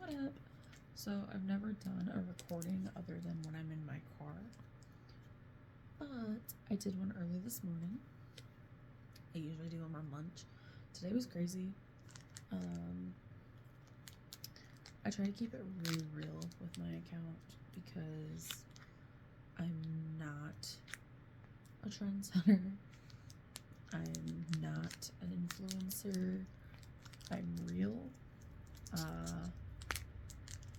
What up? So I've never done a recording other than when I'm in my car, but I did one early this morning. I usually do them on lunch. Today was crazy. I try to keep it really real with my account because I'm not a trendsetter. I'm not an influencer. I'm real.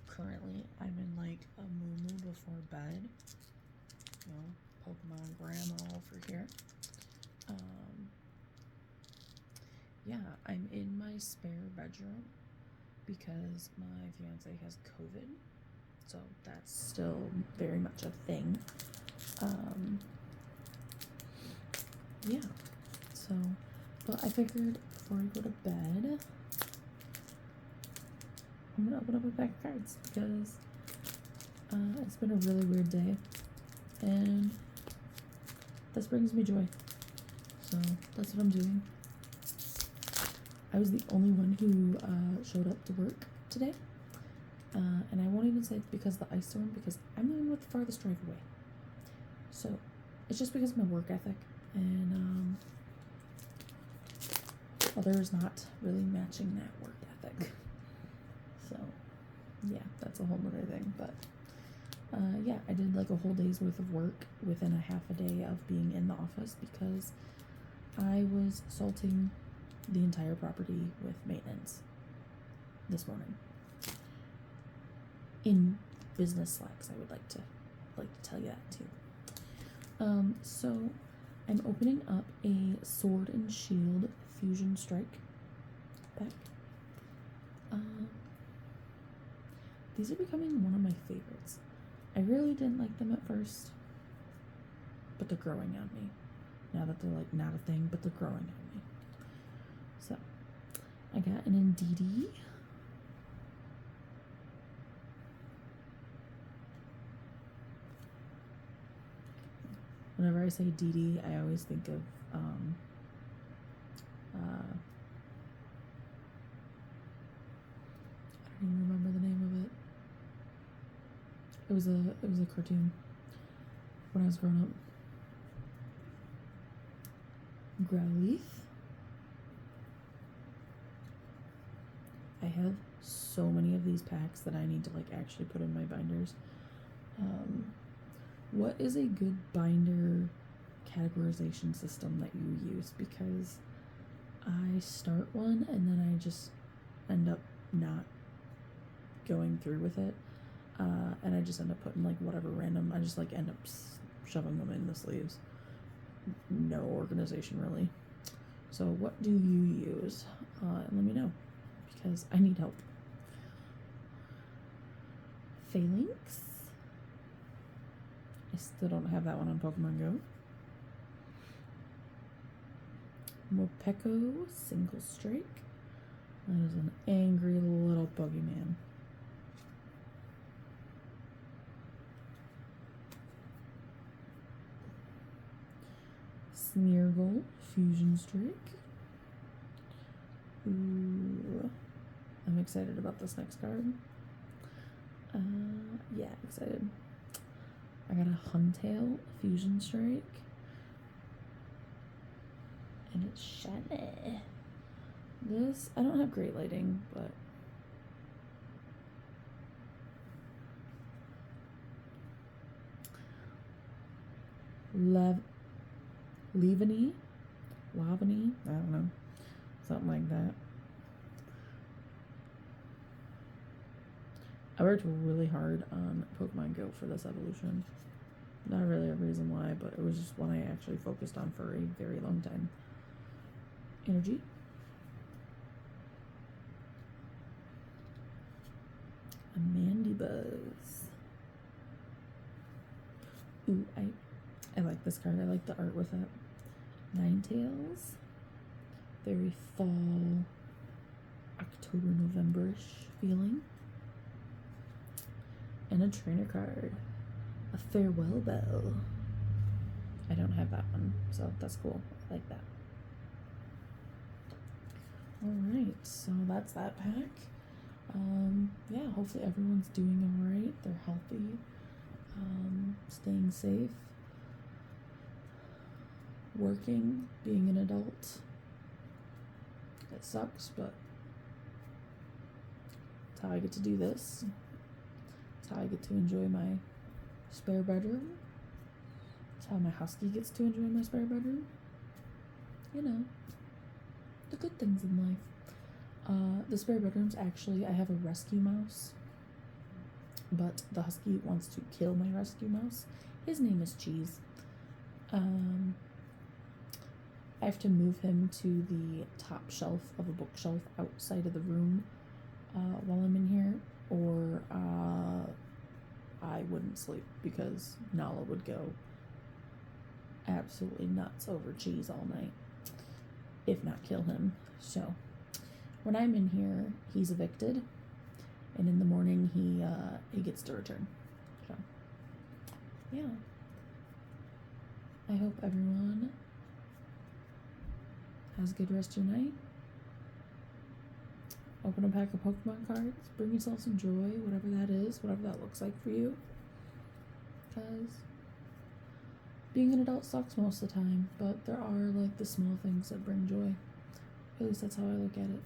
Currently I'm in like a moo before bed. You know, Pokemon grandma over here. Yeah, I'm in my spare bedroom because my fiance has COVID, so that's still very much a thing. Yeah, so, but I figured before I go to bed, I'm gonna open up a pack of cards because it's been a really weird day, and this brings me joy. So that's what I'm doing. I was the only one who showed up to work today, and I won't even say it's because of the ice storm, because I'm the one with the farthest drive away. So it's just because of my work ethic, and others not really matching that work ethic. So yeah, that's a whole nother thing. But yeah, I did like a whole day's worth of work within a half a day of being in the office because I was salting the entire property with maintenance this morning. In business slacks, I would like to tell you that too. So I'm opening up a Sword and Shield Fusion Strike pack. These are becoming one of my favorites. I really didn't like them at first, but they're growing on me. Now that they're like not a thing, but they're growing on me. So I got an Indeedee. Whenever I say Dee, I always think of I don't even remember the name of it. It was a cartoon when I was growing up. Growlithe. I have so many of these packs that I need to like actually put in my binders. What is a good binder categorization system that you use? Because I start one and then I just end up not going through with it, and I just end up putting like whatever random. I just like end up shoving them in the sleeves. No organization really. So what do you use? And let me know because I need help. Phalanx. I still don't have that one on Pokemon Go. Morpeko Single Strike. That is an angry little Pokemon. Smeargle Fusion Strike. Ooh, I'm excited about this next card. Yeah, excited. I got a Huntail Fusion Strike. And it's shiny. This, I don't have great lighting, but Lavany, I don't know, something like that. I worked really hard on Pokemon Go for this evolution. Not really a reason why, but it was just one I actually focused on for a very long time. Energy. Amandibuzz. Ooh, I like this card. I like the art with it. Ninetales. Very fall, October, November-ish feeling. And a trainer card. A Farewell Bell. I don't have that one, so that's cool. I like that. Alright, so that's that pack. Yeah, hopefully everyone's doing alright. They're healthy, staying safe, working, being an adult. It sucks, but it's how I get to do this. It's how I get to enjoy my spare bedroom. It's how my husky gets to enjoy my spare bedroom. You know, the good things in life. The spare bedroom's actually, I have a rescue mouse, but the husky wants to kill my rescue mouse. His name is Cheese. I have to move him to the top shelf of a bookshelf outside of the room while I'm in here, or I wouldn't sleep because Nala would go absolutely nuts over Cheese all night, if not kill him. So when I'm in here, he's evicted, and in the morning he gets to return. So yeah, I hope everyone has a good rest of your night. Open a pack of Pokemon cards. Bring yourself some joy, whatever that is, whatever that looks like for you. Because being an adult sucks most of the time, but there are like the small things that bring joy. At least that's how I look at it.